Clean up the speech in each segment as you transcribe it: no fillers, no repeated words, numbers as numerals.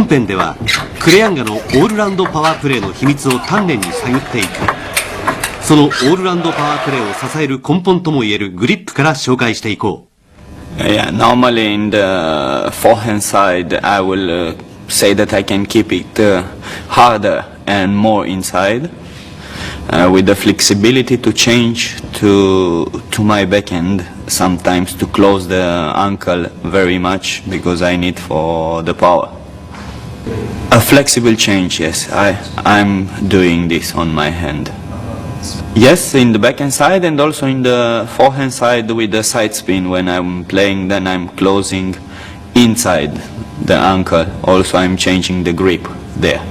編ではクレアンガのオールラウンドパワープレーの秘密を丹念に探っていく。そのオールラウンドパワープレーを支える根本ともいえるグリップから紹介していこう。Yeah, normally in the forehand side, I will say that I can keep it harder and more inside, with the flexibility to change to my backhand, sometimes to close the ankle very much because I need for the power. A flexible change, yes, I'm doing this on my hand. Yes, in the backhand side and also in the forehand side with the side spin. When I'm playing, then I'm closing inside the ankle. Also I'm changing the grip there.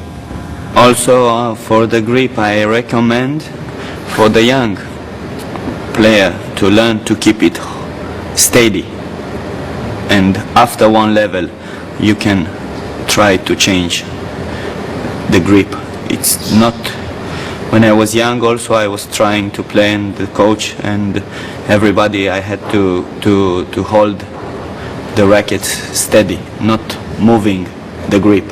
Also for the grip I recommend for the young player to learn to keep it steady. And after one level you can try to change the grip. It's not... When I was young also I was trying to play, and the coach and everybody, I had to hold the racket steady, not moving the grip.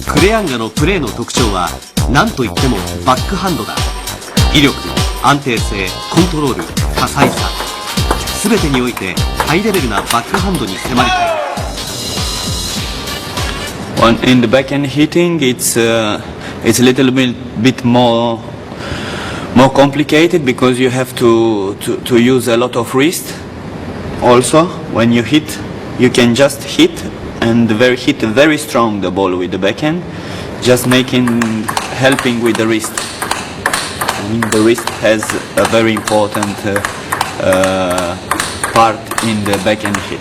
クレアンガのプレーの特徴は何といってもバックハンドだ。威力、安定性、コントロール、多彩さ、全てにおいてハイレベルなバックハンドに迫りたい。In the backhand hitting, it's a little bit more complicated because you have to use a lot of wrist. Also, when you hit, you can just hit and hit very strong the ball with the backhand, just helping with the wrist. I mean, the wrist has a very important part in the backhand hit.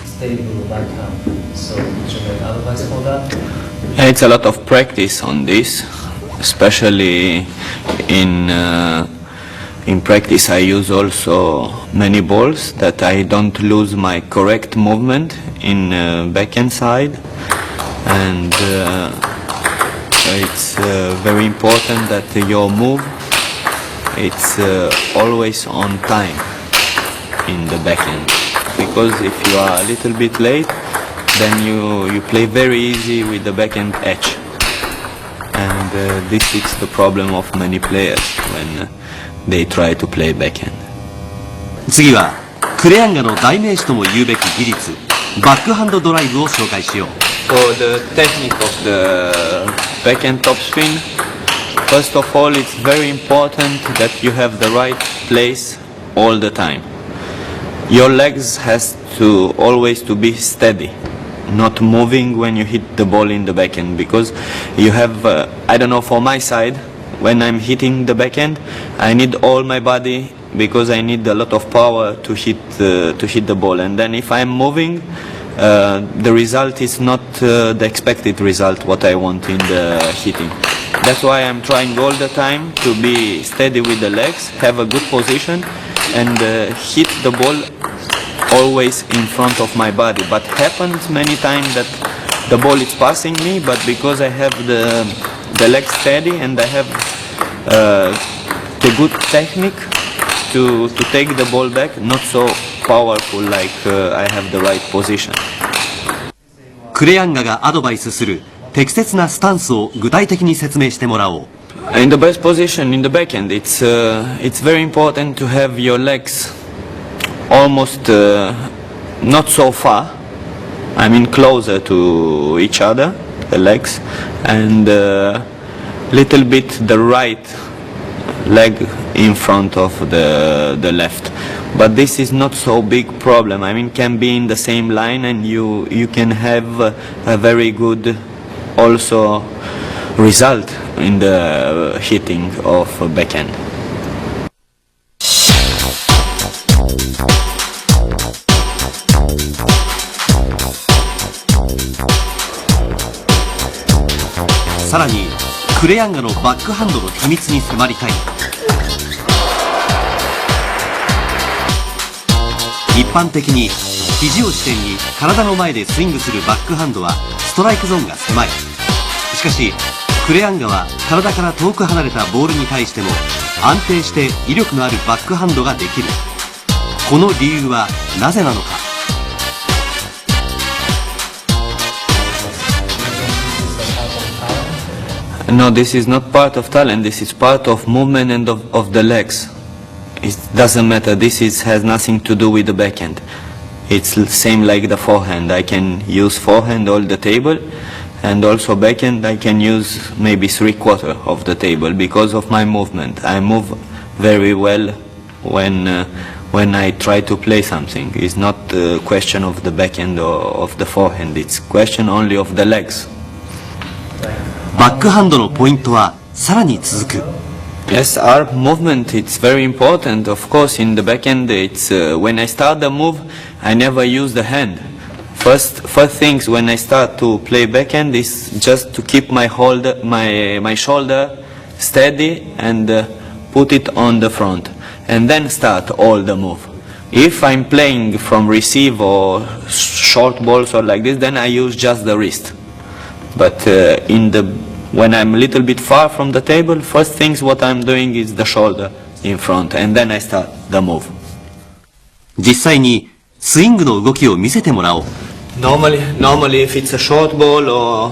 Stable backhand. So, would you make advice for that? It's a lot of practice on this, especially in practice. I use also many balls that I don't lose my correct movement in backhand side, and it's very important that your move it's always on time in the backhand, because if you are a little bit late, then you play very easy with the backhand edge, and this is the problem of many players when they try to play backhand. 次はクレアンガの代名詞とも言うべき技術、バックハンドドライブを紹介しよう。For the technique of the backhand topspin, first of all, it's very important that you have the right place all the time. Your legs has to always to be steady, not moving when you hit the ball in the backhand, because you have, I don't know, for my side, when I'm hitting the backhand, I need all my body because I need a lot of power to hit the ball, and then if I'm moving, the result is not the expected result what I want in the hitting. That's why I'm trying all the time to be steady with the legs, have a good position, and hit the ball always in front of my body. But happens many times that the ball is passing me, but because I have the legs steady and I have the good technique to take the ball back, not so powerful like I have the right position. クレアンガがアドバイスする適切なスタンスを具体的に説明してもらおう。In the best position in the backhand, it's very important to have your legs almost not so far. I mean closer to each other, the legs, and little bit the right leg in front of the left. But this is not so big problem. I mean, can be in the same line, and you can have a very good also result in the hitting of backhand. さらにクレアンガのバックハンドの秘密に迫りたい。一般的に肘を支点に体の前でスイングするバックハンドはストライクゾーンが狭い。ししかしクレアンガは体から遠く離れたボールに対しても安定して威力のあるバックハンドができる。この理由はなぜなのか。No, this is not part of talent. This is part of movement and of the legs. It doesn't matter. Has nothing to do with the backhand. It's same like the forehand. I can use forehand all the table, and also backhand I can use maybe 3/4 of the table because of my movement. I move very well when I try to play something. It's not a question of the backhand or of the forehand. It's question only of the legs. バックハンドのポイントはさらに続く。Yes, our movement, it's very important. Of course, in the backhand, it's when I start the move, I never use the hand. First things when I start to play backhand is just to keep my shoulder steady and put it on the front, and then start all the move. If I'm playing from receive or short balls or like this, then I use just the wrist. But when I'm a little bit far from the table, first things what I'm doing is the shoulder in front, and then I start the move. 実際にスイングの動きを見せてもらおう。Normally if it's a short ball or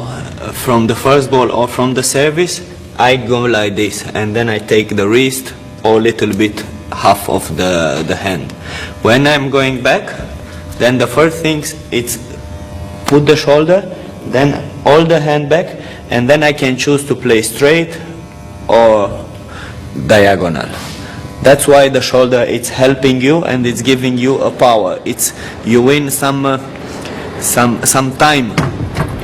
from the first ball or from the service, I go like this, and then I take the wrist or little bit half of the hand. When I'm going back, then the first things it's put the shoulder, then all the hand back, and then I can choose to play straight or diagonal. That's why the shoulder, it's helping you and it's giving you a power. You win some time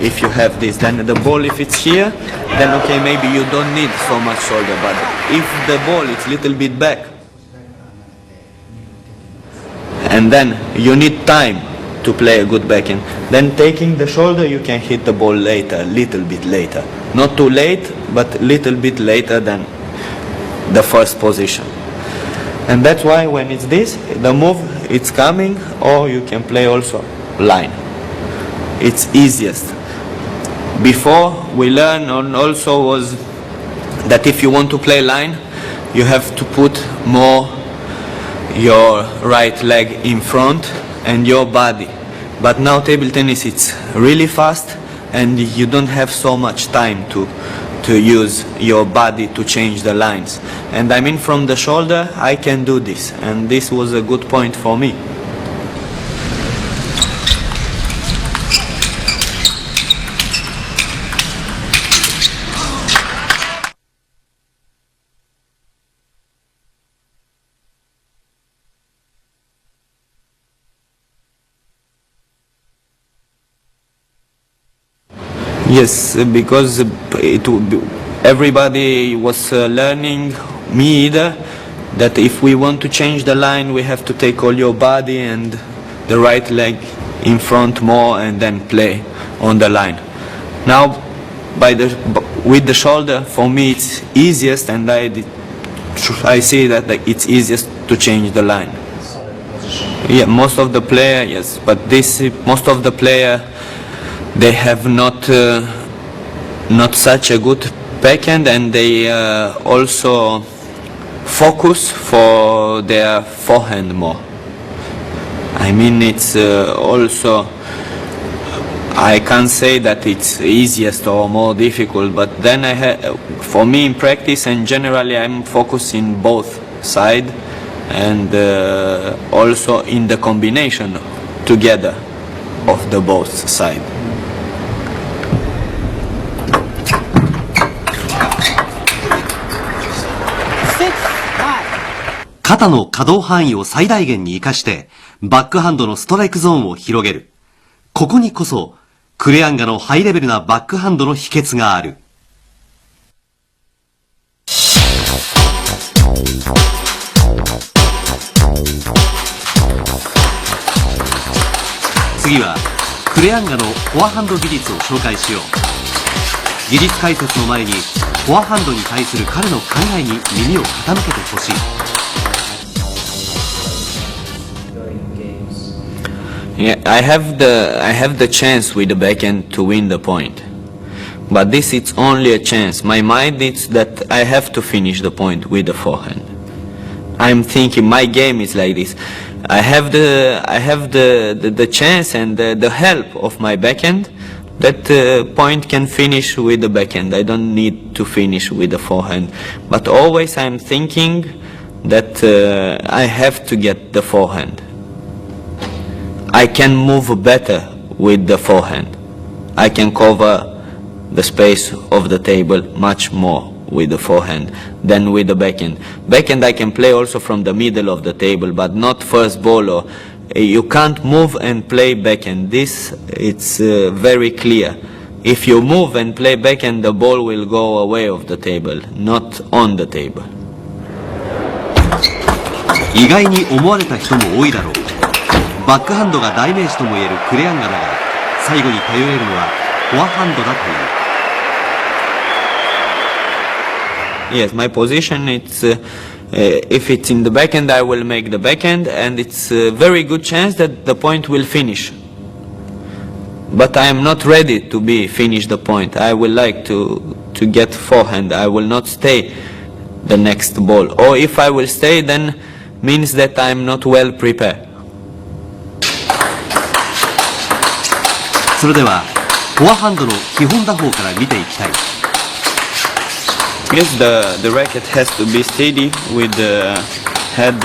if you have this. Then the ball, if it's here, then okay, maybe you don't need so much shoulder. But if the ball is little bit back, and then you need time to play a good backhand, then taking the shoulder, you can hit the ball later, little bit later. Not too late, but little bit later than the first position. And that's why when it's this, the move, it's coming, or you can play also line. It's easiest. Before we learn also was that if you want to play line, you have to put more your right leg in front and your body. But now table tennis, it's really fast and you don't have so much time to use your body to change the lines. And I mean from the shoulder, I can do this, and this was a good point for me. 'Yes, because everybody was learning, me either, that if we want to change the line, we have to take all your body and the right leg in front more and then play on the line. Now, with the shoulder, for me it's easiest, and I see that it's easiest to change the line. Yeah, most of the player, yes, but most of the player, they have not such a good backhand, and they also focus for their forehand more. I mean, it's also, I can't say that it's easiest or more difficult, but then for me in practice and generally I'm focusing both sides, and also in the combination together of the both sides. 肩の可動範囲を最大限に活かしてバックハンドのストライクゾーンを広げる。ここにこそクレアンガのハイレベルなバックハンドの秘訣がある。次はクレアンガのフォアハンド技術を紹介しよう。技術解説の前にフォアハンドに対する彼の考えに耳を傾けてほしい。Yeah, I have the chance with the backhand to win the point, But this is only a chance. My mind is that I have to finish the point with the forehand. I'm thinking my game is like this. I have the chance and the help of my backhand. That point can finish with the backhand. I don't need to finish with the forehand. But always I'm thinking that I have to get the forehand. I can move better with the forehand. I can cover the space of the table much more with the forehand than with the backhand. Backhand I can play also from the middle of the table, but not first ball, or you can't move and play backhand. This it's very clear. If you move and play backhand, the ball will go away of the table, not on the table. 意外に思われた人も多いだろう。バックハンドが代名詞ともいえるクレアンガだが、最後に頼れるのはフォアハンドだという。Yes, my position, it's if it's in the backhand, I will make the backhand, and it's a very good chance that the point will finish. But I am not ready to finish the point. I would like to get forehand. I will not stay the next ball. Or if I will stay, then means that I am not well prepared. それではフォアハンドの基本打法から見ていきたい。Yes, the racket has to be steady with the head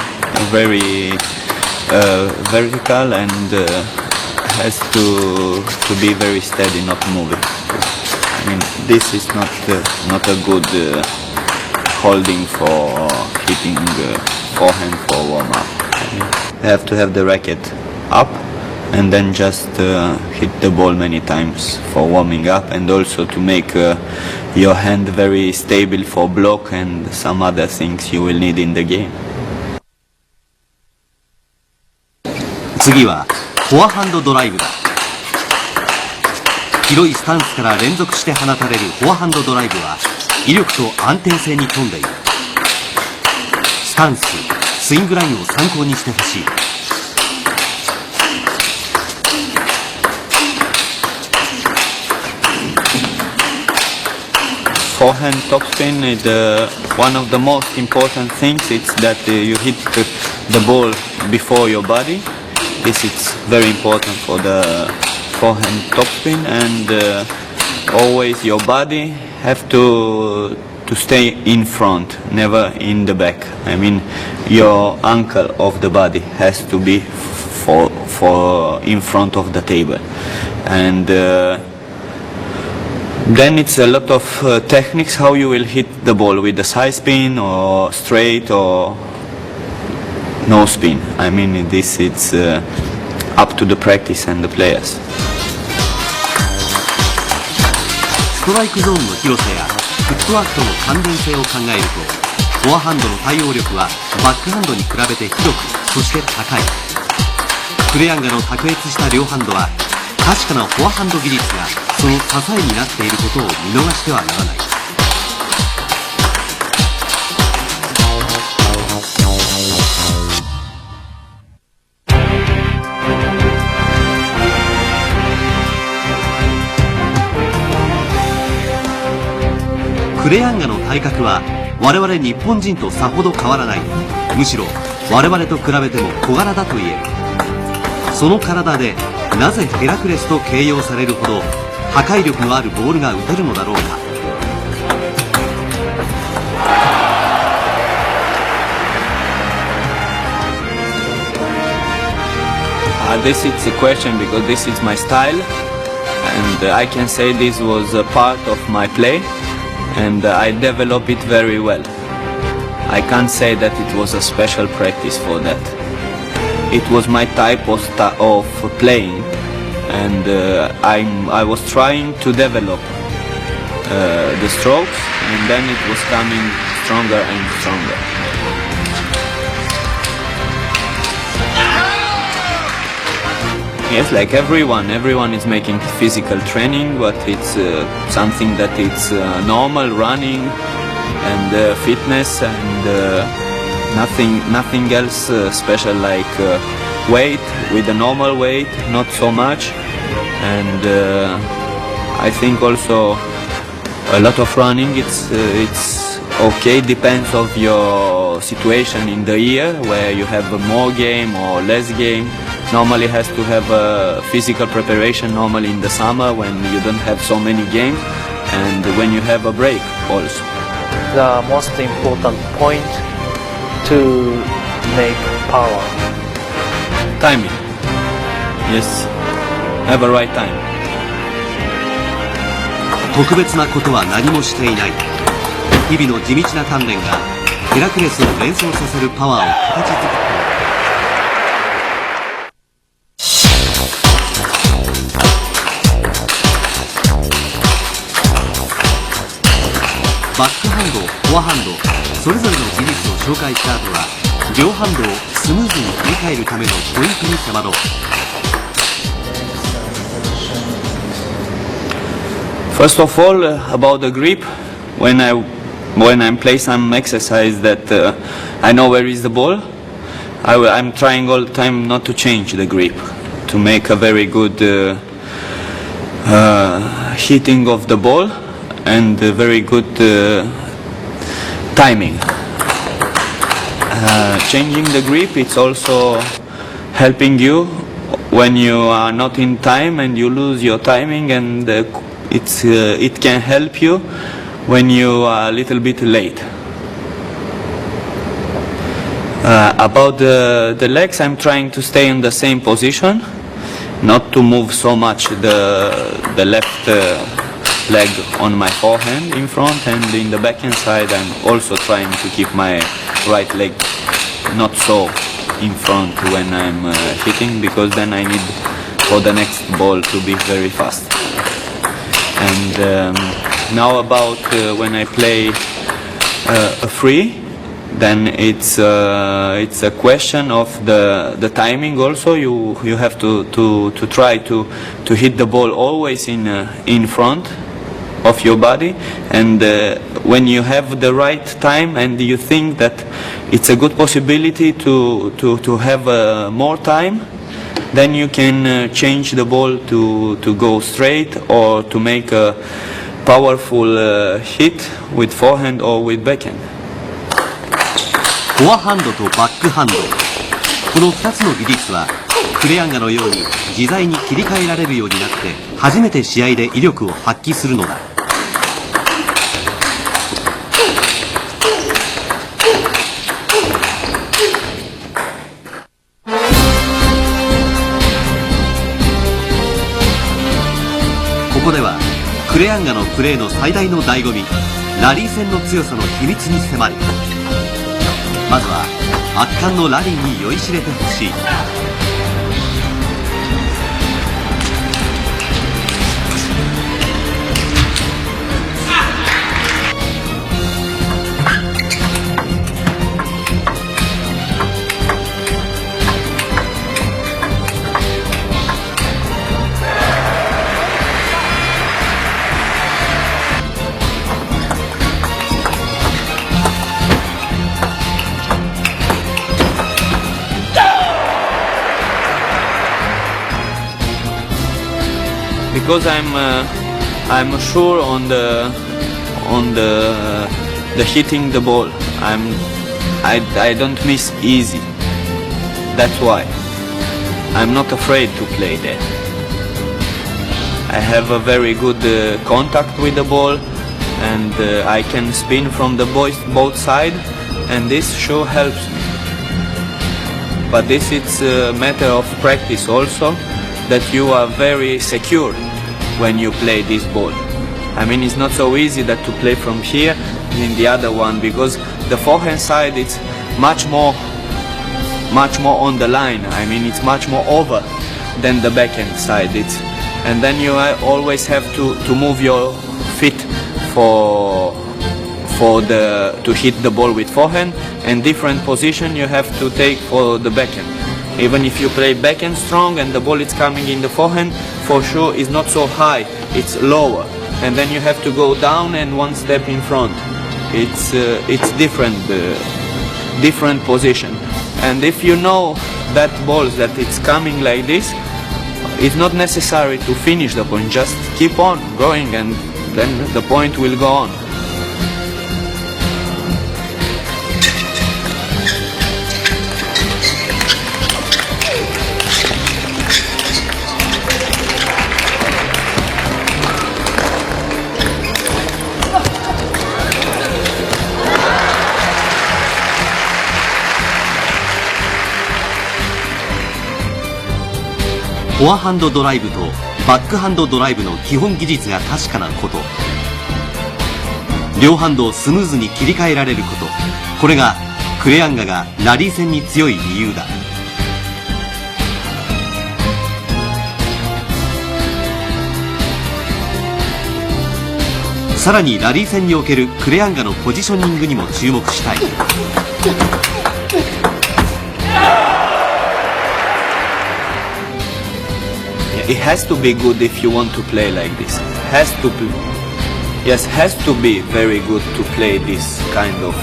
very vertical, and has to be very steady, not moving. I mean, this is not a good holding for hitting forehand for warm up. I mean, you have to have the racket up and then just hit the ball many times for warming up, and also to make your hand very stable for block and some other things you will need in the game. 次はフォアハンドドライブだ。広いスタンスから連続して放たれるフォアハンドドライブは威力と安定性に富んでいる。スタンス、スイングラインを参考にしてほしい。Forehand topspin is one of the most important things. It's that you hit the ball before your body. This is very important for the forehand topspin, and always your body have to stay in front, never in the back. I mean, your ankle of the body has to be for in front of the table, and then it's a lot of techniques how you will hit the ball, with the side spin or straight or no spin. I mean, this it's up to the practice and the players. ストライクゾーンの広さやフットワークとの関連性を考えると、フォアハンドの対応力はバックハンドに比べて広く、そして高い。クレアンガの卓越した両ハンドは確かなフォアハンド技術がその支えになっていることを見逃してはならない。クレアンガの体格は我々日本人とさほど変わらない。むしろ我々と比べても小柄だと言える。その体でなぜヘラクレスと形容されるほど破壊力のあるボールが打てるのだろうか。This is a question because this is my style, and I can say this was a part of my play, and I developed it very well. I can't say that it was a special practice for that. It was my type of playing, and I was trying to develop the strokes, and then it was coming stronger and stronger. Yes, like everyone is making physical training, but it's something that it's normal, running and fitness, and nothing else special, like weight with a normal weight, not so much. And I think also A lot of running, it's okay, depends of your situation in the year, where you have more game or less game. Normally has to have a physical preparation, normally in the summer when you don't have so many games, and when you have a break also. The most important point to make power. Timing. Yes, have a right time. 特別なことは何もしていない。日々の地道な鍛錬がヘラクレスを連想させるパワーを形作った。バックハンド、フォアハンド、それぞれの技術を紹介した後は、両ハンドをスムーズに切り替えるためのポイントに迫ろう。First of all, about the grip, when I'm play some exercise that I know where is the ball, I'm trying all the time not to change the grip, to make a very good hitting of the ball and a very good timing. Changing the grip, it's also helping you when you are not in time and you lose your timing, and it can help you when you are a little bit late. About the legs, I'm trying to stay in the same position, not to move so much the left leg on my forehand in front, and in the backhand side I'm also trying to keep my right leg not so in front when I'm hitting, because then I need for the next ball to be very fast. And now about when I play a free, then it's a question of the timing also. You have to try to hit the ball always in front of your body, and when you have the right time and you think that it's a good possibility to have more time, then you can change the ball to go straight or to make a powerful hit with forehand or with backhand. フォアハンドとバックハンド、この2つの技術はクレアンガのように自在に切り替えられるようになって初めて試合で威力を発揮するのだ。ここではクレアンガのプレーの最大の醍醐味、ラリー戦の強さの秘密に迫る。まずは圧巻のラリーに酔いしれてほしい。Because I'm sure on the hitting the ball. I don't miss easy. That's why I'm not afraid to play there. I have a very good contact with the ball, and I can spin from the both sides, and this sure helps me. But this is a matter of practice also, that you are very secure when you play this ball. I mean, it's not so easy that to play from here in the other one, because the forehand side it's much more on the line. I mean, it's much more over than the backhand side. And then you always have to move your feet to hit the ball with forehand, and different position you have to take for the backhand. Even if you play backhand strong and the ball is coming in the forehand, for sure it's not so high, it's lower, and then you have to go down and one step in front. It's different position. And if you know that balls that it's coming like this, it's not necessary to finish the point, just keep on going and then the point will go on. フォアハンドドライブとバックハンドドライブの基本技術が確かなこと、両ハンドをスムーズに切り替えられること、これがクレアンガがラリー戦に強い理由だ。さらにラリー戦におけるクレアンガのポジショニングにも注目したい。It has to be good if you want to play like this. Has to be, yes, has to be very good to play this kind of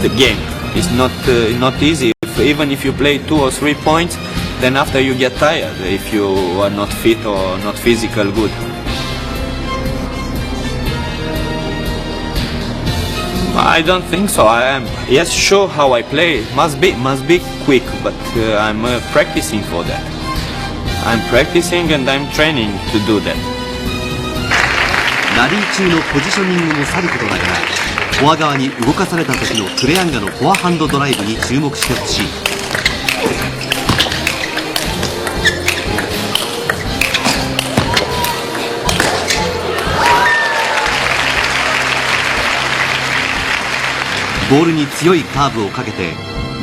the game. It's not easy. Even if you play 2 or 3 points, then after you get tired if you are not fit or not physical good. I don't think so. I am, yes, sure how I play must be quick, but I'm practicing for that. I'm practicing and I'm training to do that. ラリー中のポジショニングもさることながら、フォア側に動かされた時のクレアンガのフォアハンドドライブに注目してほしい。ボールに強いカーブをかけて、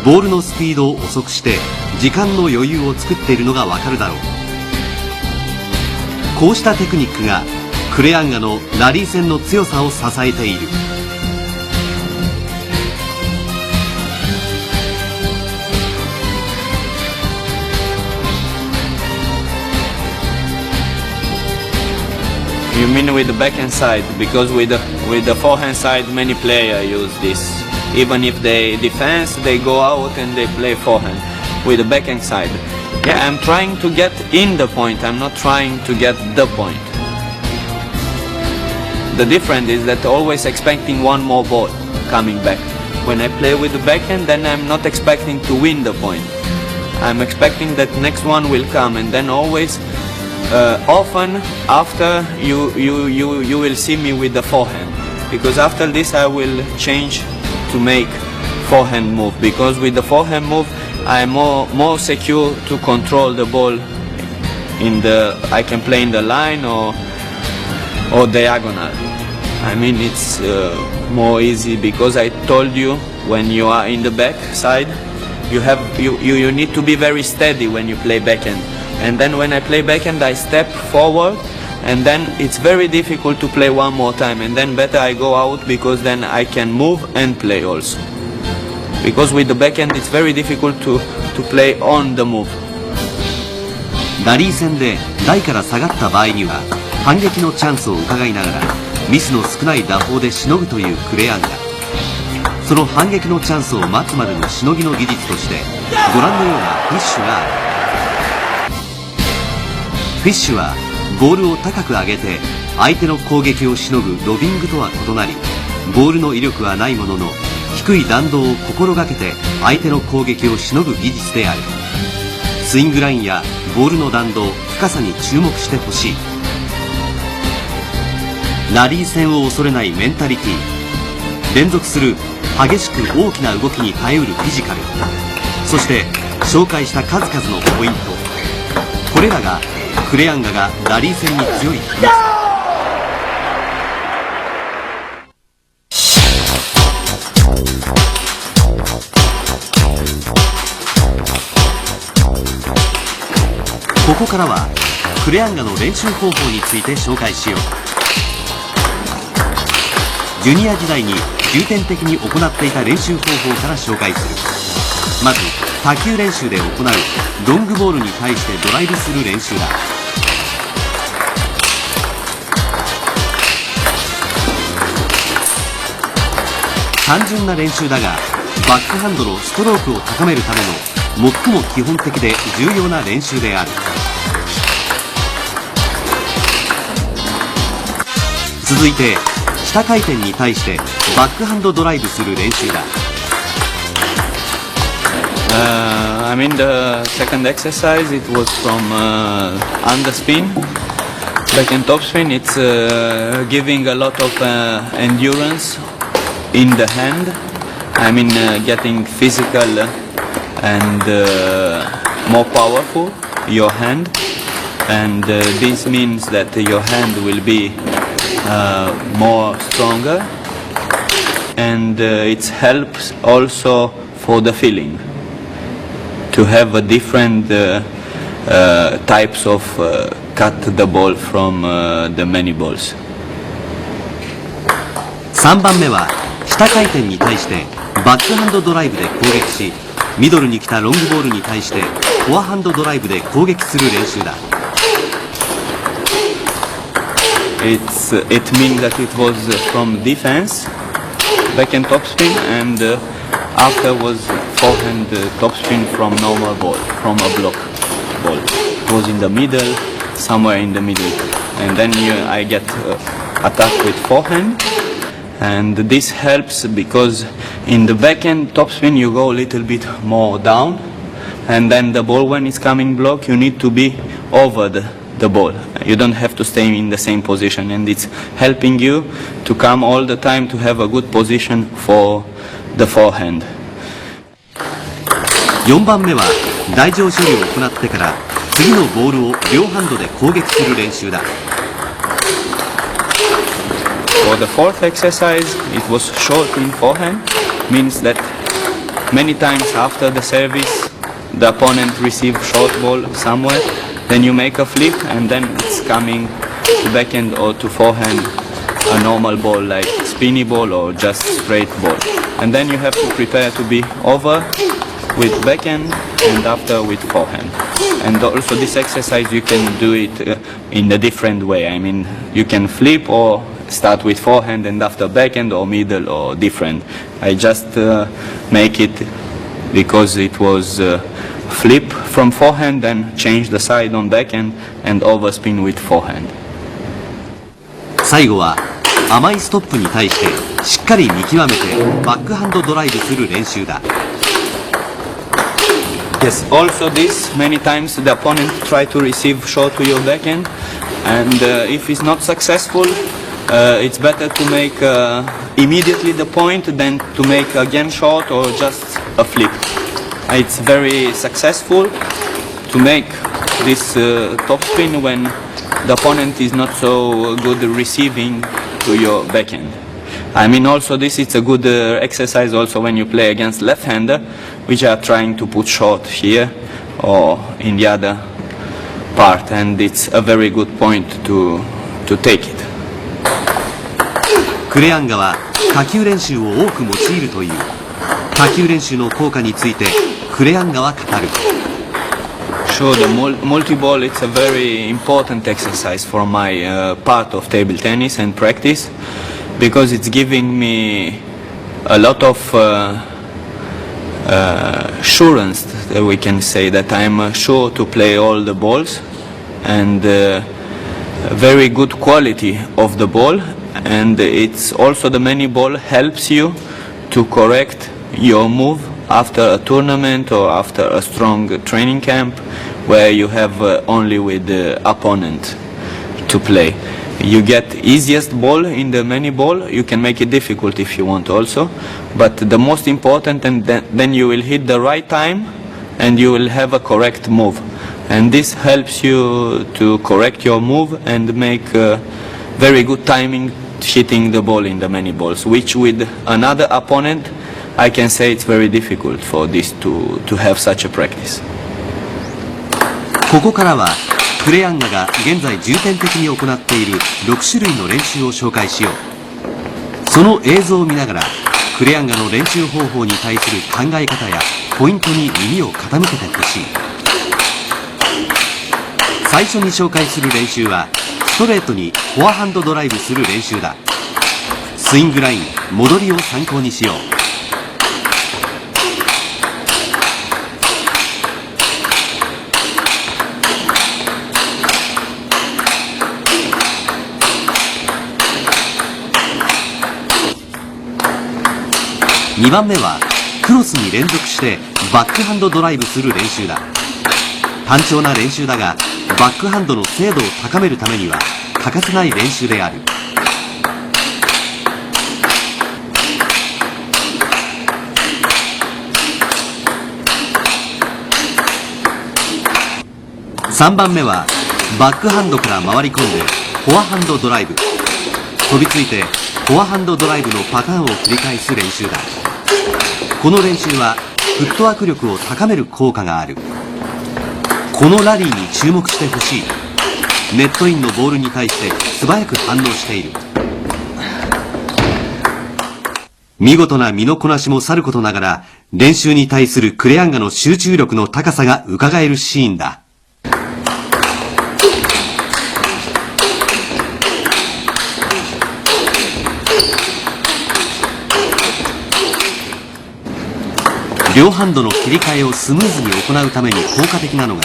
ボールのスピードを遅くして時間の余裕を作っているのがわかるだろう。こうしたテクニックがクレアンガのラリー戦の強さを支えている。You mean with the backhand side? Because with the forehand side, many players use this. Even if they defense, they go out and they play forehand. With the backhand side, yeah, I'm trying to get in the point. I'm not trying to get the point. The difference is that always expecting one more ball coming back. When I play with the backhand, then I'm not expecting to win the point. I'm expecting that next one will come, and then always, often after you will see me with the forehand, because after this I will change to make forehand move, because with the forehand move I'm more secure to control the ball in the, I can play in the line or diagonal. I mean it's more easy, because I told you when you are in the back side you need to be very steady when you play backhand, and then when I play backhand I step forward, and then it's very difficult to play one more time, and then better I go out, because then I can move and play also. Because with the backhand it's very difficult to play on the move. ラリー戦で台から下がった場合には反撃のチャンスを伺いながらミスの少ない打法でしのぐというクレアンガ。その反撃のチャンスを待つまでのしのぎの技術としてご覧のようなフィッシュがある。フィッシュはボールを高く上げて相手の攻撃をしのぐロビングとは異なり、ボールの威力はないものの低い弾道を心がけて相手の攻撃をしのぐ技術である。スイングラインやボールの弾道、深さに注目してほしい。ラリー戦を恐れないメンタリティー、連続する激しく大きな動きに耐えうるフィジカル、そして紹介した数々のポイント、これらがクレアンガがラリー戦に強い秘密。ここからはクレアンガの練習方法について紹介しよう。ジュニア時代に重点的に行っていた練習方法から紹介する。まず卓球練習で行うロングボールに対してドライブする練習だ。単純な練習だがバックハンドのストロークを高めるための最も基本的で重要な練習である。続いて下回転に対してバックハンドドライブする練習だ。I mean the second exercise, it was from underspin, back and topspin. It's giving a lot of endurance in the hand. I mean getting physical and more powerful your hand, and this means that your hand will be more stronger, and it helps also for the feeling to have a different types of cut the ball from the many balls. 3番目は下回転に対してバックハンドドライブで攻撃し、ミドルに来たロングボールに対してフォアハンドドライブで攻撃する練習だ。It means that it was from defense, back and topspin, and after was forehand topspin from normal ball, from a block ball. It was in the middle, somewhere in the middle, and then I get attacked with forehand, and this helps because in the backhand topspin you go a little bit more down, and then the ball when it's coming block you need to be over the ball. You don't have to stay in the same position, and it's helping you to come all the time to have a good position for the forehand. 4番目は台上処理を行ってから次のボールを両ハンドで攻撃する練習だ。For the fourth exercise, it was short in forehand, means that many times after the service, the opponent receives short ball somewhere, then you make a flip, and then it's coming to backhand or to forehand, a normal ball like spinny ball or just straight ball. And then you have to prepare to be over with backhand and after with forehand. And also this exercise you can do it in a different way. I mean, you can flip or start with forehand and after backhand or middle or different. I just make it because it was flip from forehand, then change the side on backhand and overspin with forehand. 最後は甘いストップに対してしっかり見極めてバックハンドドライブする練習だ。Yes, also this, many times the opponent try to receive short to your backhand, and if it's not successful, it's better to make immediately the point than to make again short or just a flip. It's very successful to make this topspin when the opponent is not so good receiving to your backhand. I mean also this is a good exercise also when you play against left-hander, which are trying to put short here or in the other part, and it's a very good point to take it. クレアンガは下級練習を多く用いるという。下級練習の効果についてクレアンガは語る。Sure, the multi-ball it's a very important exercise for my part of table tennis and practice, because it's giving me a lot of assurance that we can say that I'm sure to play all the balls, and very good quality of the ball, and it's also the many ball helps you to correct your move after a tournament or after a strong training camp where you have only with the opponent to play. You get easiest ball in the many ball, you can make it difficult if you want also, but the most important, and then you will hit the right time and you will have a correct move, and this helps you to correct your move and make very good timing hitting the ball in the many balls, which with another opponent I can say it's very difficult for this to have such a practice. ここからはクレアンガが現在重点的に行っている6種類の練習を紹介しよう。その映像を見ながらクレアンガの練習方法に対する考え方やポイントに耳を傾けてほしい。最初に紹介する練習はストレートにフォアハンドドライブする練習だ。スイングライン、戻りを参考にしよう。2番目はクロスに連続してバックハンドドライブする練習だ。単調な練習だがバックハンドの精度を高めるためには欠かせない練習である。3番目はバックハンドから回り込んでフォアハンドドライブ、飛びついてフォアハンドドライブのパターンを繰り返す練習だ。この練習はフットワーク力を高める効果がある。このラリーに注目してほしい。ネットインのボールに対して素早く反応している。見事な身のこなしもさることながら、練習に対するクレアンガの集中力の高さが伺えるシーンだ。両ハンドの切り替えをスムーズに行うために効果的なのが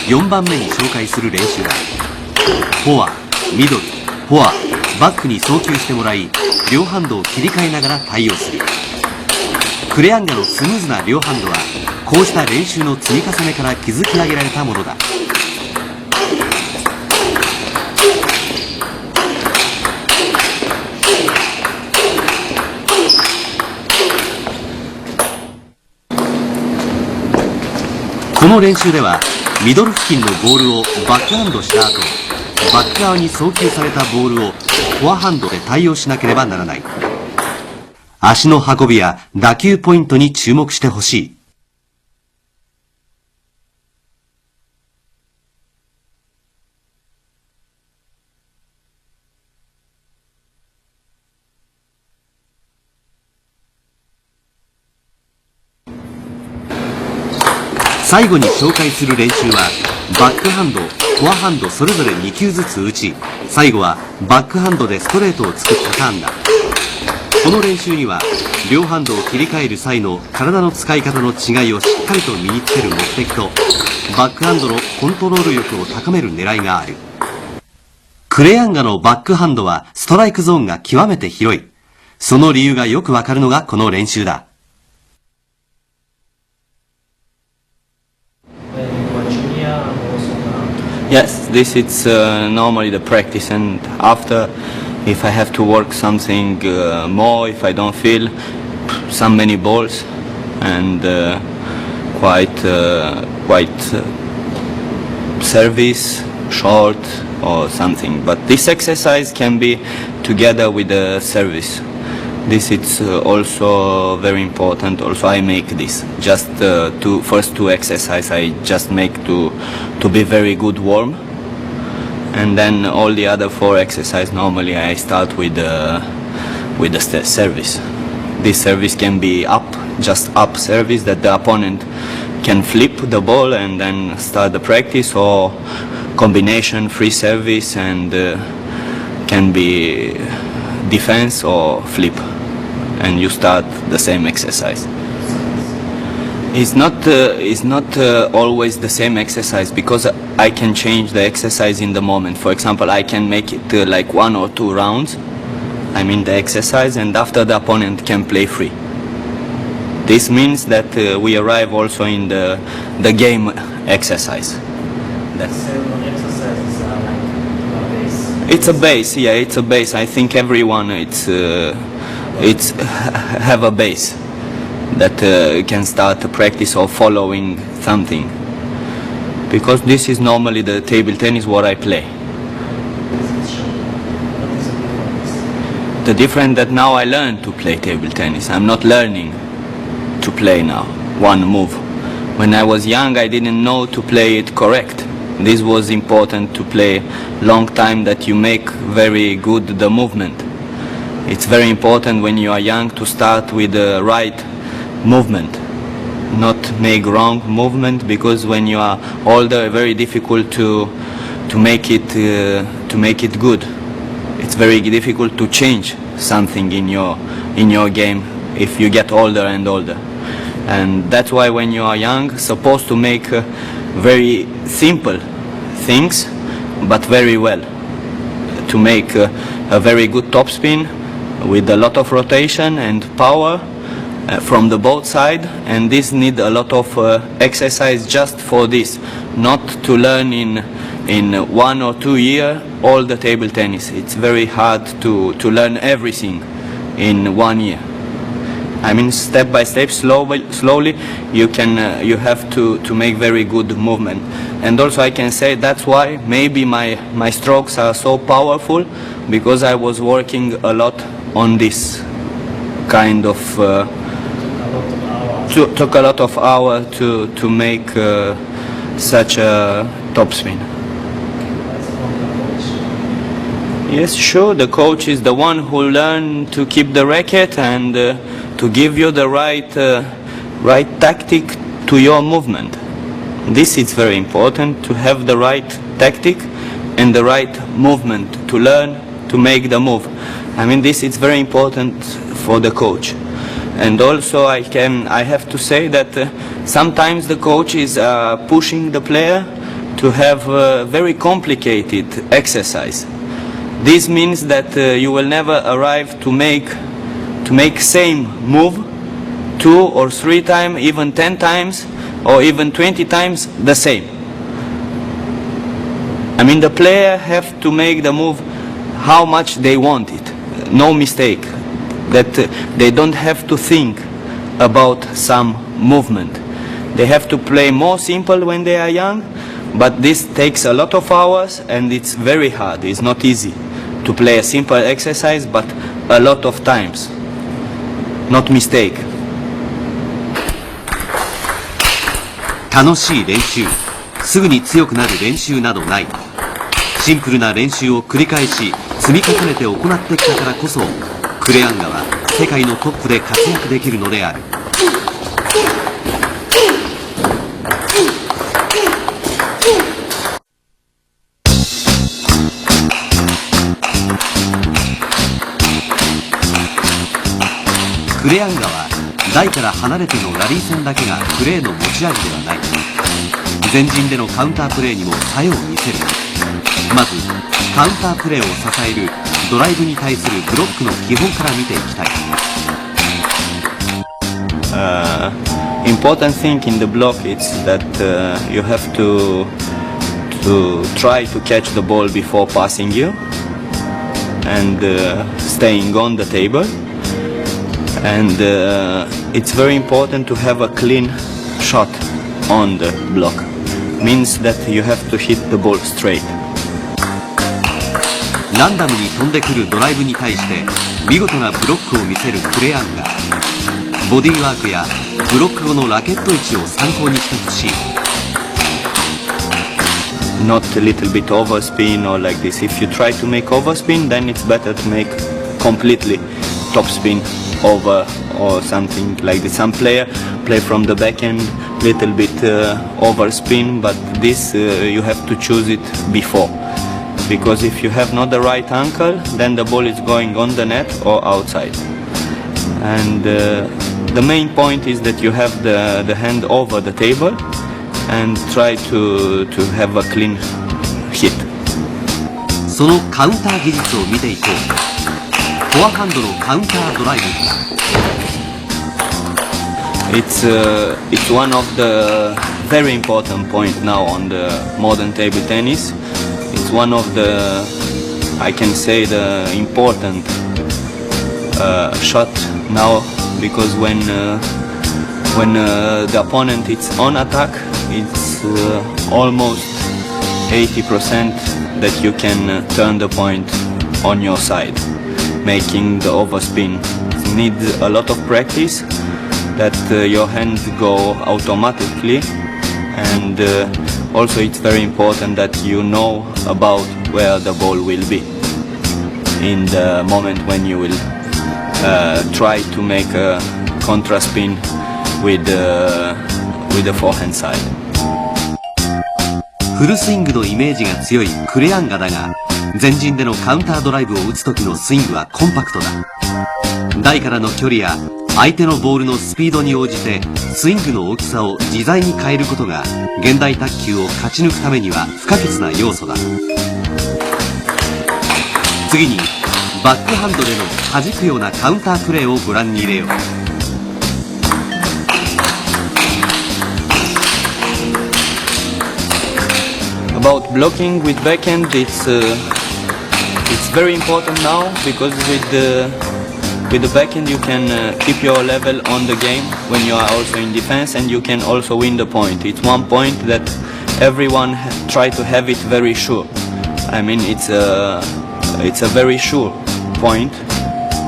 4番目に紹介する練習だ。フォア、ミドル、フォア、バックに送球してもらい、両ハンドを切り替えながら対応する。クレアンガのスムーズな両ハンドはこうした練習の積み重ねから築き上げられたものだ。この練習ではミドル付近のボールをバックハンドした後、バック側に送球されたボールをフォアハンドで対応しなければならない。足の運びや打球ポイントに注目してほしい。最後に紹介する練習はバックハンド、フォアハンドそれぞれ2球ずつ打ち、最後はバックハンドでストレートをつくパターンだ。この練習には両ハンドを切り替える際の体の使い方の違いをしっかりと身につける目的と、バックハンドのコントロール力を高める狙いがある。クレアンガのバックハンドはストライクゾーンが極めて広い。その理由がよくわかるのがこの練習だ。Yes, this is normally the practice, and after, if I have to work something more, if I don't feel some many balls and quite service short or something. But this exercise can be together with the service. This is also very important. Also, I make this just first two exercise. I just make to be very good warm, and then all the other four exercise normally I start with the service. This service can be up, just up service that the opponent can flip the ball and then start the practice, or combination free service and can be defense or flip, and you start the same exercise. It's not always the same exercise, because I can change the exercise in the moment. For example, I can make it like 1 or 2 rounds, I mean the exercise, and after the opponent can play free. This means that we arrive also in the game exercise. That's it's a base, yeah, it's a base. I think everyone it's have a base that can start to practice or following something, because this is normally the table tennis what I play. The difference that now I learn to play table tennis. I'm not learning to play now one move. When I was young, I didn't know to play it correct. This was important to play long time, that you make very good the movement. It's very important when you are young to start with the right movement, not make wrong movement, because when you are older, very difficult to make it good. It's very difficult to change something in your game if you get older and older. And that's why when you are young, supposed to make very simple things, but very well. To make a very good topspin with a lot of rotation and power, from the both side, and this need a lot of exercise just for this, not to learn in 1 or 2 years all the table tennis. It's very hard to learn everything in 1 year. I mean, step by step, slowly, you have to make very good movement. And also I can say that's why maybe my strokes are so powerful, because I was working a lot on this kind of took a lot of hours to make such a topspin. Yes, sure, the coach is the one who learn to keep the racket and to give you the right tactic to your movement. This is very important, to have the right tactic and the right movement to learn to make the move. I mean, this is very important for the coach. And also I have to say that sometimes the coach is pushing the player to have a very complicated exercise. This means that you will never arrive to make same move 2 or 3 times, even 10 times, or even 20 times the same. I mean, the player have to make the move how much they want it, no mistake. That they don't have to think about some movement. They have to play more simple when they are young, but this takes a lot of hours and it's very hard. It's not easy to play a simple exercise, but a lot of times. Not mistake. 楽しい練習、すぐに強くなる練習などない。シンプルな練習を繰り返し積み重ねて行ってきたからこそ、クレアンガは世界のトップで活躍できるのである。クレアンガは台から離れてのラリー戦だけがプレーの持ち味ではない。前陣でのカウンタープレーにも作用を見せる。まずカウンタープレーを支えるドライブに対するブロックの基本から見ていきたい。Important thing in the block is that you have to try to catch the ball before passing you and staying on the table. And it's very important to have a clean shot on the block. Means that you have to hit the ball straight. ランダムに飛んでくるドライブに対して見事なブロックを見せるクレアンガ。ボディーワークやブロック後のラケット位置を参考にしてほしい。Not a little bit overspin or like this. If you try to make overspin, then it's better to make completely topspin over or something like this. Some player play from the backhand, little bit overspin, but this you have to choose it before. Because if you have not the right ankle, then the ball is going on the net or outside. And the main point is that you have the hand over the table and try to have a clean hit. そのカウンター技術を見ていこう。フォアハンドのカウンタードライブ。It's one of the very important point now on the modern table tennis. It's one of the, I can say, the important shot now, because when the opponent is on attack, it's almost 80% that you can turn the point on your side, making the overspin. It needs a lot of practice, that your hands go automatically, and also it's very important that you know about where the ball will be in the moment when you will try to make a contra spin with the forehand side. フルスイングのイメージが強いクレアンガだが、前陣でのカウンタードライブを打つ時のスイングはコンパクトだ。台からの距離や相手のボールのスピードに応じてスイングの大きさを自在に変えることが現代卓球を勝ち抜くためには不可欠な要素だ。次にバックハンドでの弾くようなカウンタープレーをご覧に入れよう。About blocking with backhand, it's very important now because with the backhand you can keep your level on the game when you are also in defense, and you can also win the point. It's one point that everyone try to have it very sure. I mean, it's a very sure point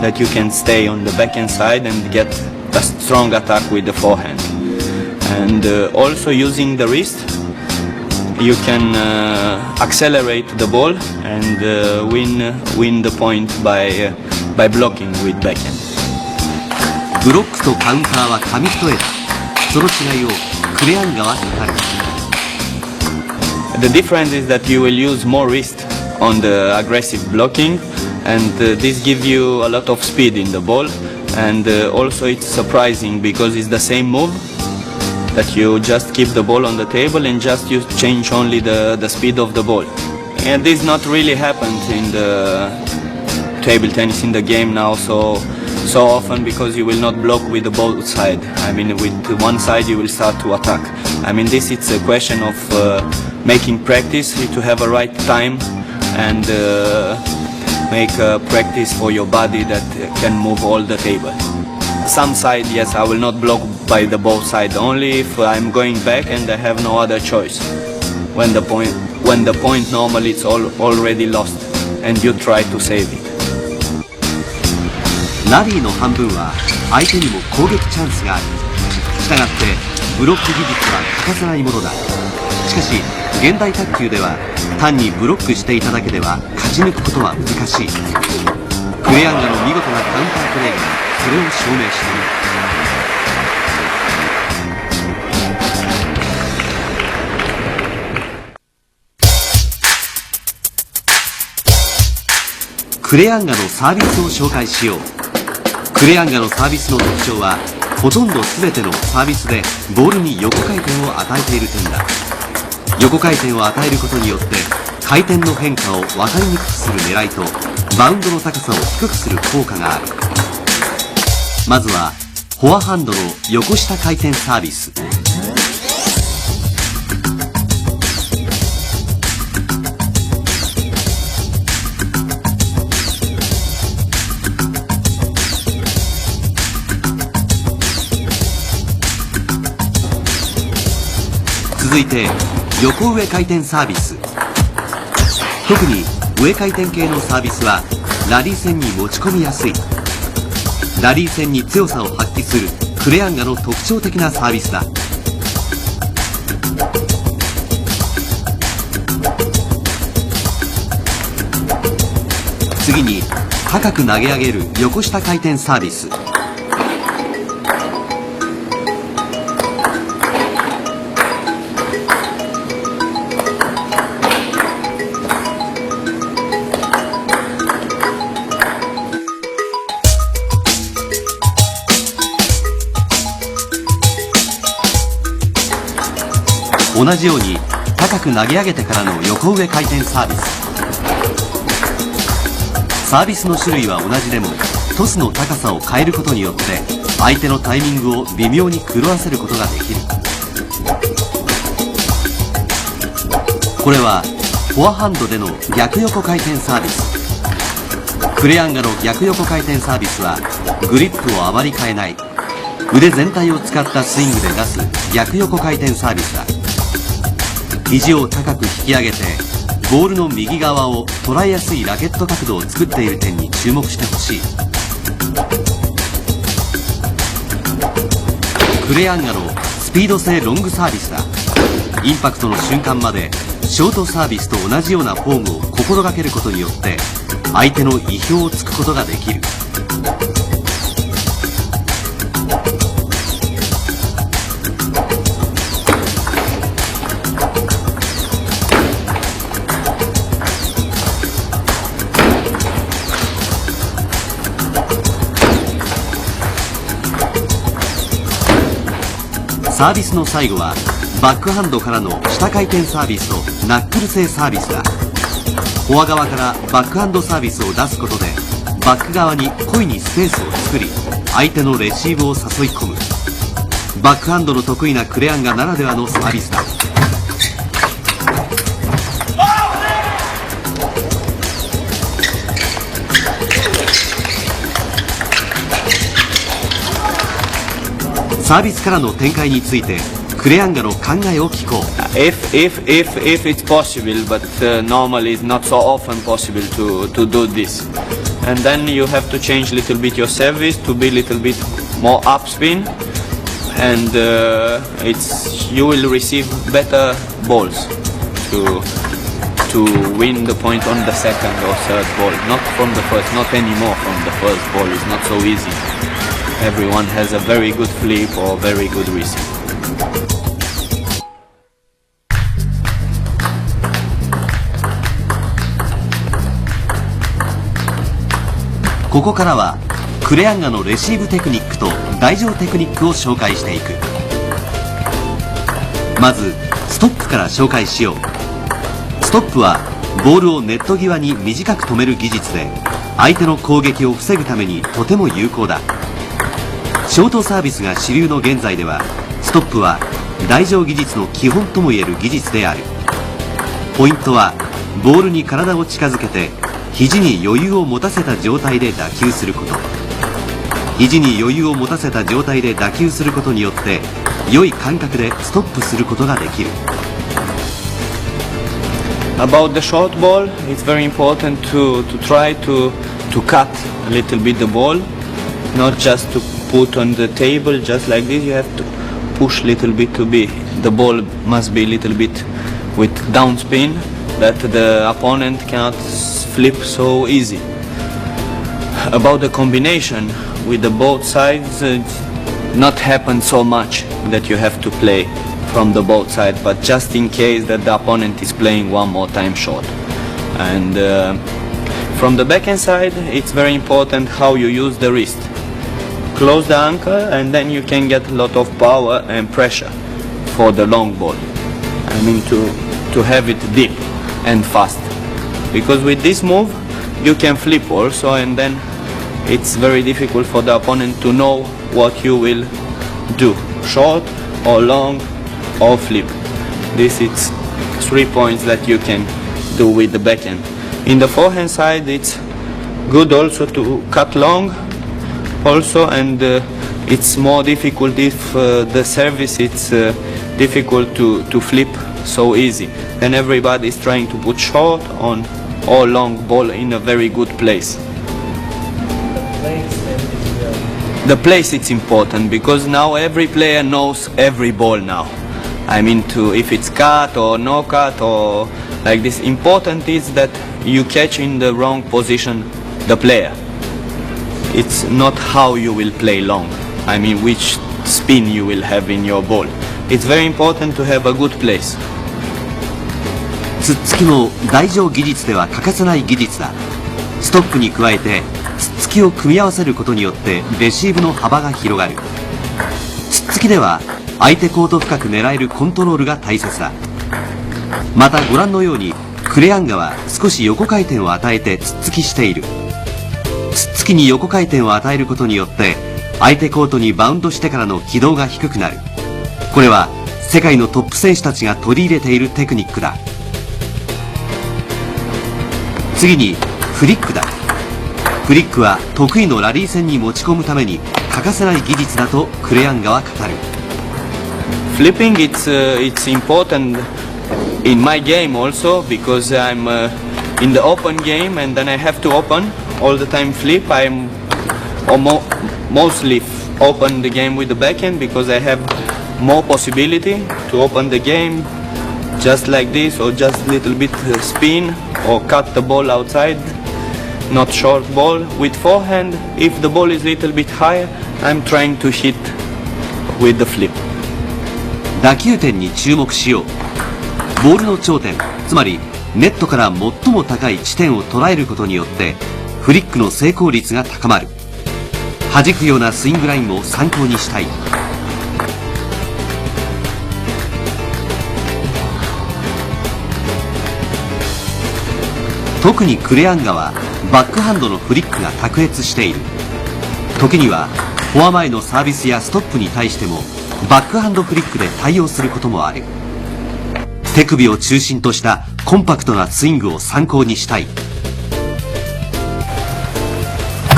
that you can stay on the backhand side and get a strong attack with the forehand. And also using the wrist, you can accelerate the ball and win the point by blocking with backhand. ブロックとカウンターは紙一重だ。その違いをクレアンガは語る。The difference is that you will use more wrist on the aggressive blocking, and this gives you a lot of speed in the ball, and also it's surprising because it's the same move that you just keep the ball on the table and just you change only the speed of the ball. And this not really happened in the table tennis in the game now so often, because you will not block with the both side. I mean, with one side you will start to attack. I mean, this it's a question of making practice to have a right time and make a practice for your body that can move all the table. Some side, yes, I will not block by the both side, only if I'm going back and I have no other choice. When the point normally it's already lost and you try to save it. ラリーの半分は相手にも攻撃チャンスがある。したがってブロック技術は欠かせないものだ。しかし現代卓球では単にブロックしていただけでは勝ち抜くことは難しい。クレアンガの見事なカウンタープレーがそれを証明している。クレアンガのサービスを紹介しよう。クレアンガのサービスの特徴はほとんど全てのサービスでボールに横回転を与えている点だ。横回転を与えることによって回転の変化を分かりにくくする狙いとバウンドの高さを低くする効果がある。まずはフォアハンドの横下回転サービス。続いて横上回転サービス。特に上回転系のサービスはラリー戦に持ち込みやすい。ラリー戦に強さを発揮するクレアンガの特徴的なサービスだ。次に高く投げ上げる横下回転サービス。同じように高く投げ上げてからの横上回転サービス。サービスの種類は同じでもトスの高さを変えることによって相手のタイミングを微妙に狂わせることができる。これはフォアハンドでの逆横回転サービス。クレアンガの逆横回転サービスはグリップをあまり変えない腕全体を使ったスイングで出す逆横回転サービスだ。肘を高く引き上げてボールの右側を捉えやすいラケット角度を作っている点に注目してほしい。クレアンガのスピード性ロングサービスだ。インパクトの瞬間までショートサービスと同じようなフォームを心がけることによって相手の意表をつくことができる。サービスの最後はバックハンドからの下回転サービスとナックル性サービスだ。フォア側からバックハンドサービスを出すことでバック側に故意にスペースを作り相手のレシーブを誘い込む。バックハンドの得意なクレアンガならではのサービスだ。サービスからの展開についてクレアンガの考えを聞こう。 If it's possible, but normally it's not so often possible to do this. And then you have to change a little bit your service to be a little bit more upspin, and you will receive better balls to win the point on the second or third ball, not from the first, not anymore from the first ball. It's not so easy. Everyone has a very good flip or very good receive. ここからはクレアンガのレシーブテクニックと台上テクニックを紹介していく。まずストップから紹介しよう。ストップはボールをネット際に短く止める技術で相手の攻撃を防ぐためにとても有効だ。ショートサービスが主流の現在ではストップは台上技術の基本ともいえる技術である。ポイントはボールに体を近づけて肘に余裕を持たせた状態で打球すること。肘に余裕を持たせた状態で打球することによって良い感覚でストップすることができる。 About the short ball, it's very important to try to cut a little bit the ball, not just to put on the table just like this. You have to push a little bit to be, the ball must be a little bit with downspin that the opponent cannot flip so easy. About the combination with the both sides, not happen so much that you have to play from the both sides, but just in case that the opponent is playing one more time short. And from the backhand side, it's very important how you use the wrist. Close the ankle and then you can get a lot of power and pressure for the long ball. I mean to have it deep and fast. Because with this move, you can flip also, and then it's very difficult for the opponent to know what you will do, short or long or flip. This is 3 points that you can do with the backhand. In the forehand side, it's good also to cut long also, and it's more difficult if the service it's difficult to flip so easy. Then everybody is trying to put short on or long ball in a very good place. The place it's important because now every player knows every ball now. I mean if it's cut or no cut or like this. Important is that you catch in the wrong position the player. It's not how you will play long. I mean which spin you will have in your ball. It's very important to have a good place. つっつきも台上技術では欠かせない技術だ。ストップに加えてつっつきを組み合わせることによってレシーブの幅が広がる。つっつきでは相手コート深く狙えるコントロールが大切だ。またご覧のようにクレアンガは少し横回転を与えてつっつきしている。つっつきに横回転を与えることによって相手コートにバウンドしてからの軌道が低くなる。これは世界のトップ選手たちが取り入れているテクニックだ。次にフリックだ。フリックは得意のラリー戦に持ち込むために欠かせない技術だとクレアンガは語る。Flipping it's important in my game also because I'm in the open game and then I have to open all the time flip. I'm mostly open the game with the backhand because I have more possibility to open the game just like this or just little bit spin or cut the ball outside, not short ball. With forehand, if the ball is little bit higher, I'm trying to hit with the flip. 打球点に注目しよう。ボールの頂点、つまりネットから最も高い地点を捉えることによってフリックの成功率が高まる。弾くようなスイングラインも参考にしたい。特にクレアンガはバックハンドのフリックが卓越している。時にはフォア前のサービスやストップに対してもバックハンドフリックで対応することもある。手首を中心としたコンパクトなスイングを参考にしたい。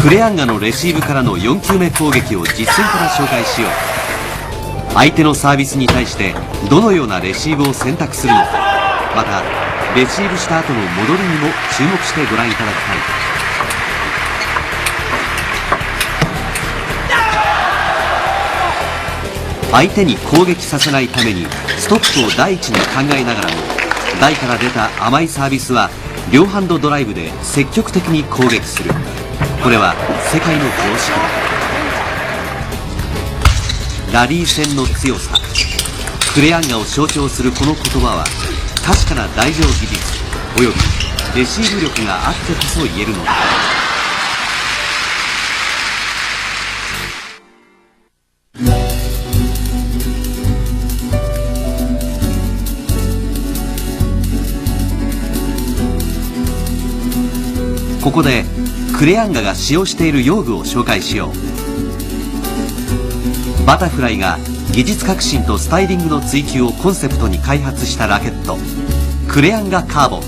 クレアンガのレシーブからの4球目攻撃を実戦から紹介しよう。相手のサービスに対してどのようなレシーブを選択するのか、またレシーブした後の戻りにも注目してご覧いただきたい。相手に攻撃させないためにストップを第一に考えながらも、台から出た甘いサービスは両ハンドドライブで積極的に攻撃する。これは世界の常識だ。ラリー戦の強さ、クレアンガを象徴するこの言葉は、確かな台上技術およびレシーブ力があってこそ言えるのだ。ここでクレアンガが使用している用具を紹介しよう。バタフライが技術革新とスタイリングの追求をコンセプトに開発したラケット、クレアンガカーボン。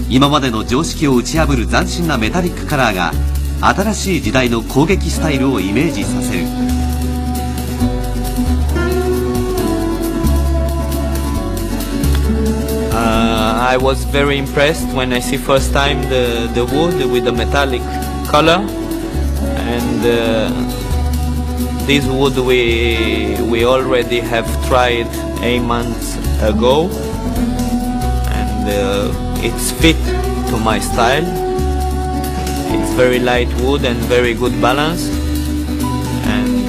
今までの常識を打ち破る斬新なメタリックカラーが新しい時代の攻撃スタイルをイメージさせる。I was very impressed when I see first time the wood with the metallic color, and this wood we already have tried 8 months ago, and it's fit to my style. It's very light wood and very good balance, and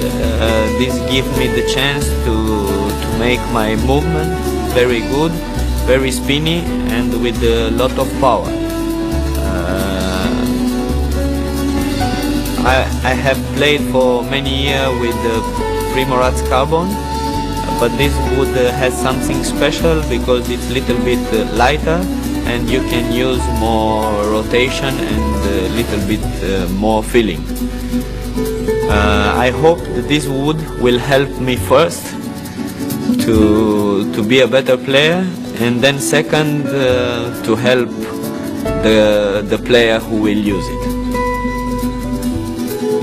this gives me the chance to make my movement very good, very spinny, and with a lot of power. I have played for many years with the Primoraz carbon, but this wood has something special because it's a little bit lighter and you can use more rotation and a little bit more feeling. I hope that this wood will help me first to be a better player, and then second to help the player who will use it.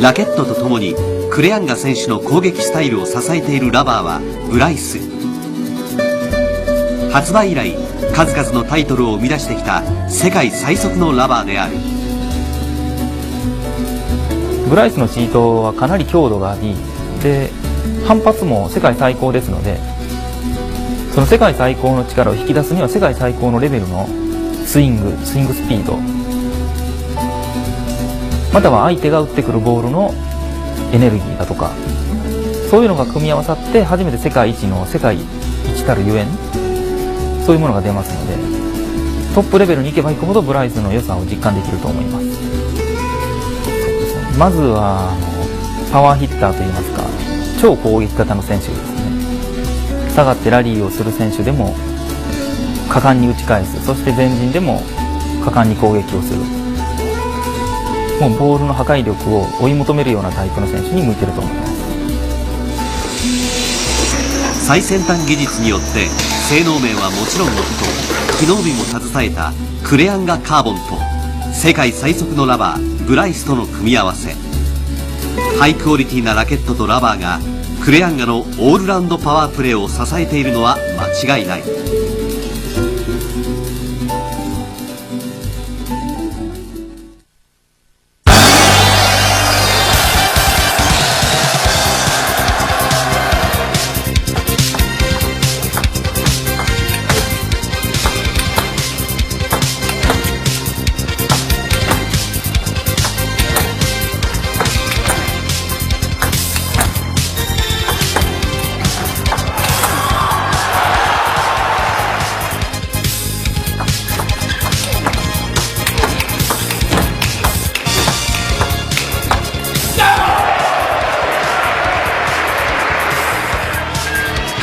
ラケットとともにクレアンガ選手の攻撃スタイルを支えているラバーはブライス。発売以来数々のタイトルを生み出してきた世界最速のラバーである。ブライスのシートはかなり強度があり、で反発も世界最高ですので、その世界最高の力を引き出すには世界最高のレベルのスイングスピード、または相手が打ってくるボールのエネルギーだとか、そういうのが組み合わさって初めて世界一の世界一たるゆえん、そういうものが出ますので、トップレベルに行けば行くほどブライスの良さを実感できると思います。まずはパワーヒッターといいますか、超攻撃型の選手ですね。下がってラリーをする選手でも果敢に打ち返す、そして前陣でも果敢に攻撃をする、もうボールの破壊力を追い求めるようなタイプの選手に向いてると思います。最先端技術によって性能面はもちろんのこと機能美も携えたクレアンガカーボンと世界最速のラバーブライスとの組み合わせ、ハイクオリティなラケットとラバーがクレアンガのオールラウンドパワープレーを支えているのは間違いない。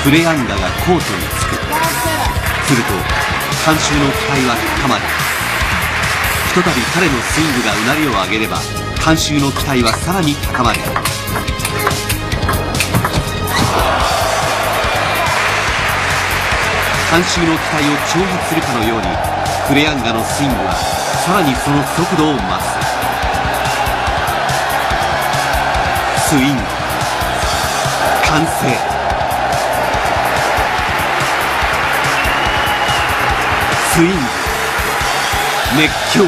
クレアンガがコートに着く。すると観衆の期待は高まる。ひとたび彼のスイングがうなりを上げれば観衆の期待はさらに高まる。観衆の期待を挑発するかのようにクレアンガのスイングはさらにその速度を増す。スイング完成。スイング、熱狂。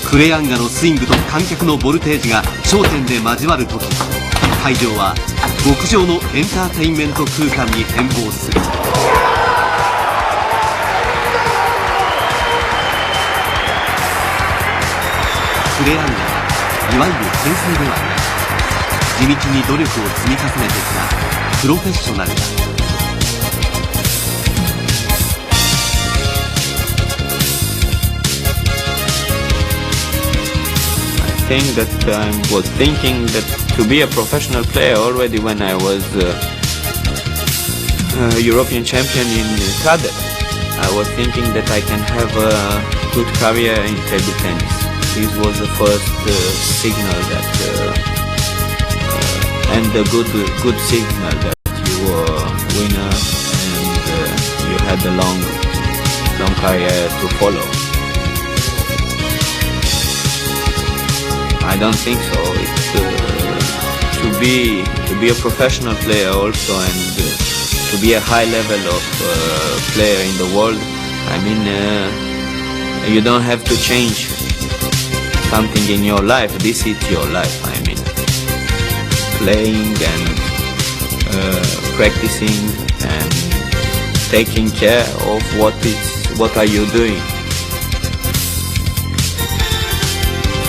クレアンガのスイングと観客のボルテージが頂点で交わる時、会場は極上のエンターテインメント空間に変貌する。クレアンガはいわゆる天才ではない、地道に努力を積み重ねてきたプロフェッショナルだ。I think that I was thinking that to be a professional player already when I was European champion in cadet. I was thinking that I can have a good career in table tennis. This was the first signal that and a good signal that you were a winner and you had a long career to follow. I don't think so. It's to be a professional player also and to be a high level of player in the world. I mean, you don't have to change something in your life. This is your life. I mean, playing and practicing and taking care of what are you doing.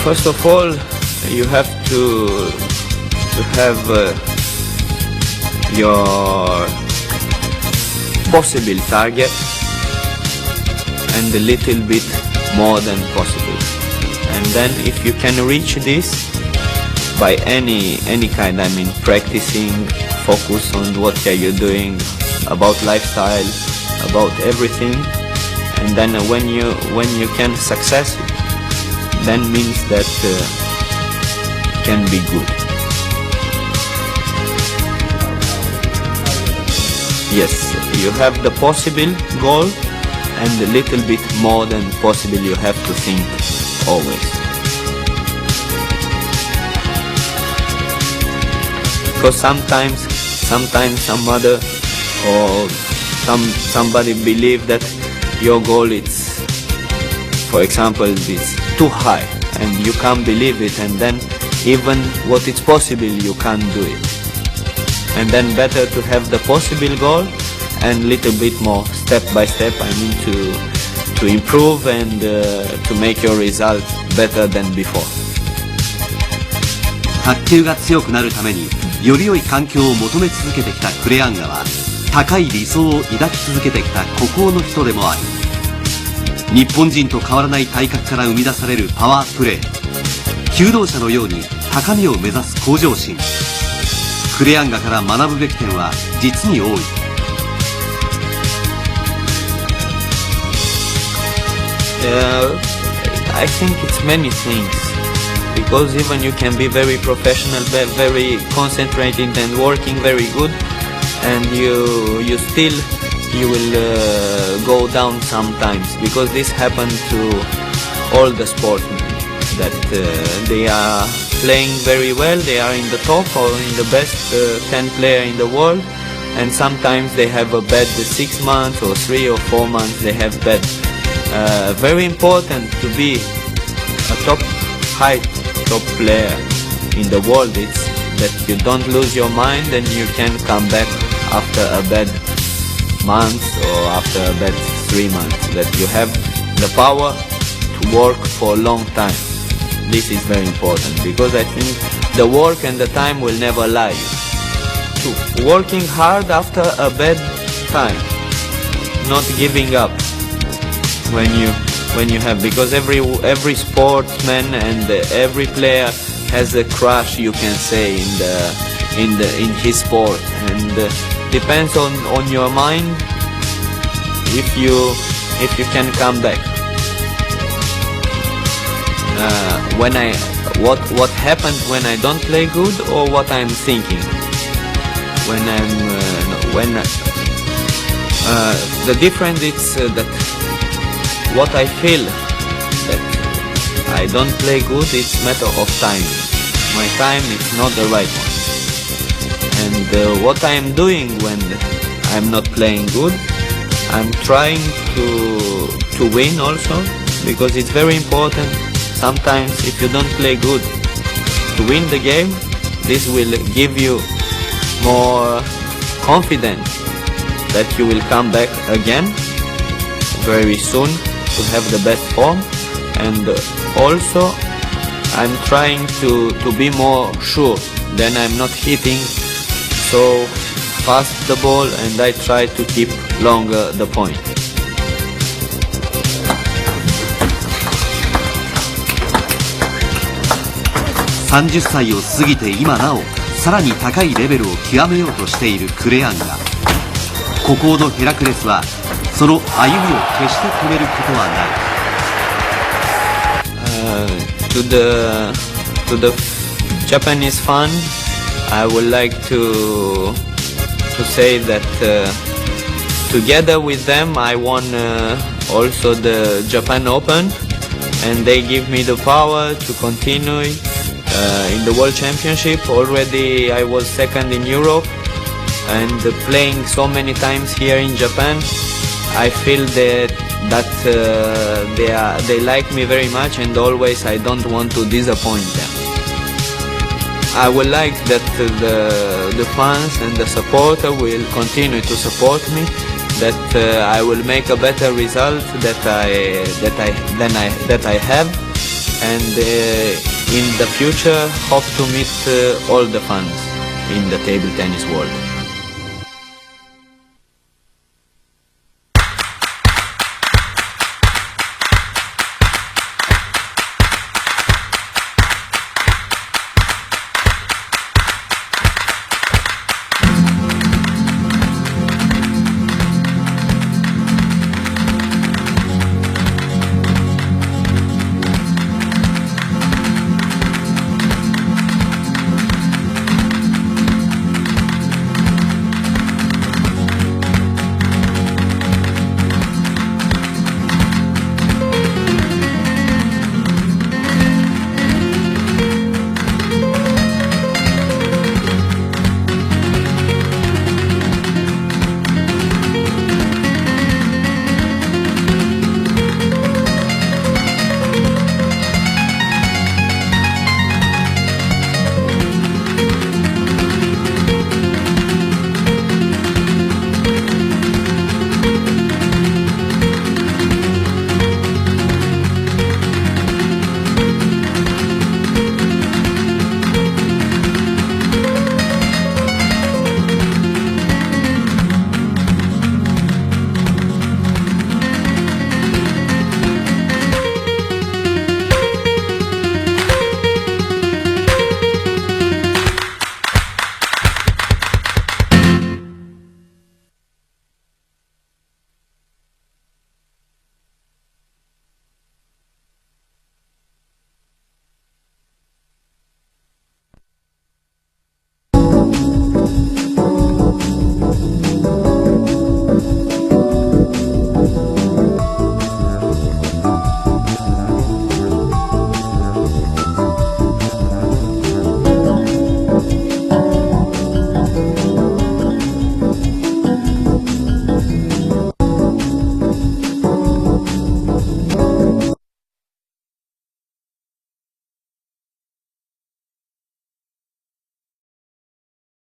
First of all, you have to have your possible target and a little bit more than possible. And then if you can reach this by any kind, I mean practicing, focus on what are you doing, about lifestyle, about everything, and then when you can success it, then means that can be good. Yes, you have the possible goal and a little bit more than possible you have to think always. Because sometimes some other or somebody believe that your goal is, for example, it's too high and you can't believe it, and then even what is possible you can't do it. And then better to have the possible goal and little bit more step by step, I mean to improve and to make your result better than before. 卓球が強くなるためにより良い環境を求め続けてきたクレアンガは、高い理想を抱き続けてきた孤高の人でもあり、日本人と変わらない体格から生み出されるパワープレー、求道者のように高みを目指す向上心、クレアンガから学ぶべき点は実に多い。I think it's many things, because even you can be very professional, very concentrated and working very good, and you will go down sometimes, because this happened to all the sportsmen, that they are playing very well, they are in the top or in the best 10 player in the world, and sometimes they have a bad 6 months or 3 or 4 months they have bad. Very important to be a top player in the world. It's that you don't lose your mind and you can come back after a bad month or after a bad 3 months. That you have the power to work for a long time. This is very important, because I think the work and the time will never lie. To working hard after a bad time, not giving up when you have, because every sportsman and every player has a crush, you can say, in his sport, and depends on your mind if you can come back. What happens when I don't play good, or what I'm thinking the difference is that what I feel that I don't play good, it's matter of time. My time is not the right one. And what I'm doing when I'm not playing good, I'm trying to win also, because it's very important. Sometimes if you don't play good to win the game, this will give you more confidence that you will come back again very soon to have the best form. And also I'm trying to be more sure. Then I'm not hitting so fast the ball, and I try to keep longer the point. 30歳を過ぎて今なおさらに高いレベルを極めようとしているクレアンガ。孤高のヘラクレスはその歩みを決して止めることはない。To the Japanese fan, I would like to say that together with them I won also the Japan Open, and they give me the power to continue in the World Championship. Already I was second in Europe, and playing so many times here in Japan, I feel that they like me very much, and always I don't want to disappoint them. I would like that the fans and the supporter will continue to support me, that I will make a better result that I have, and in the future hope to meet all the fans in the table tennis world.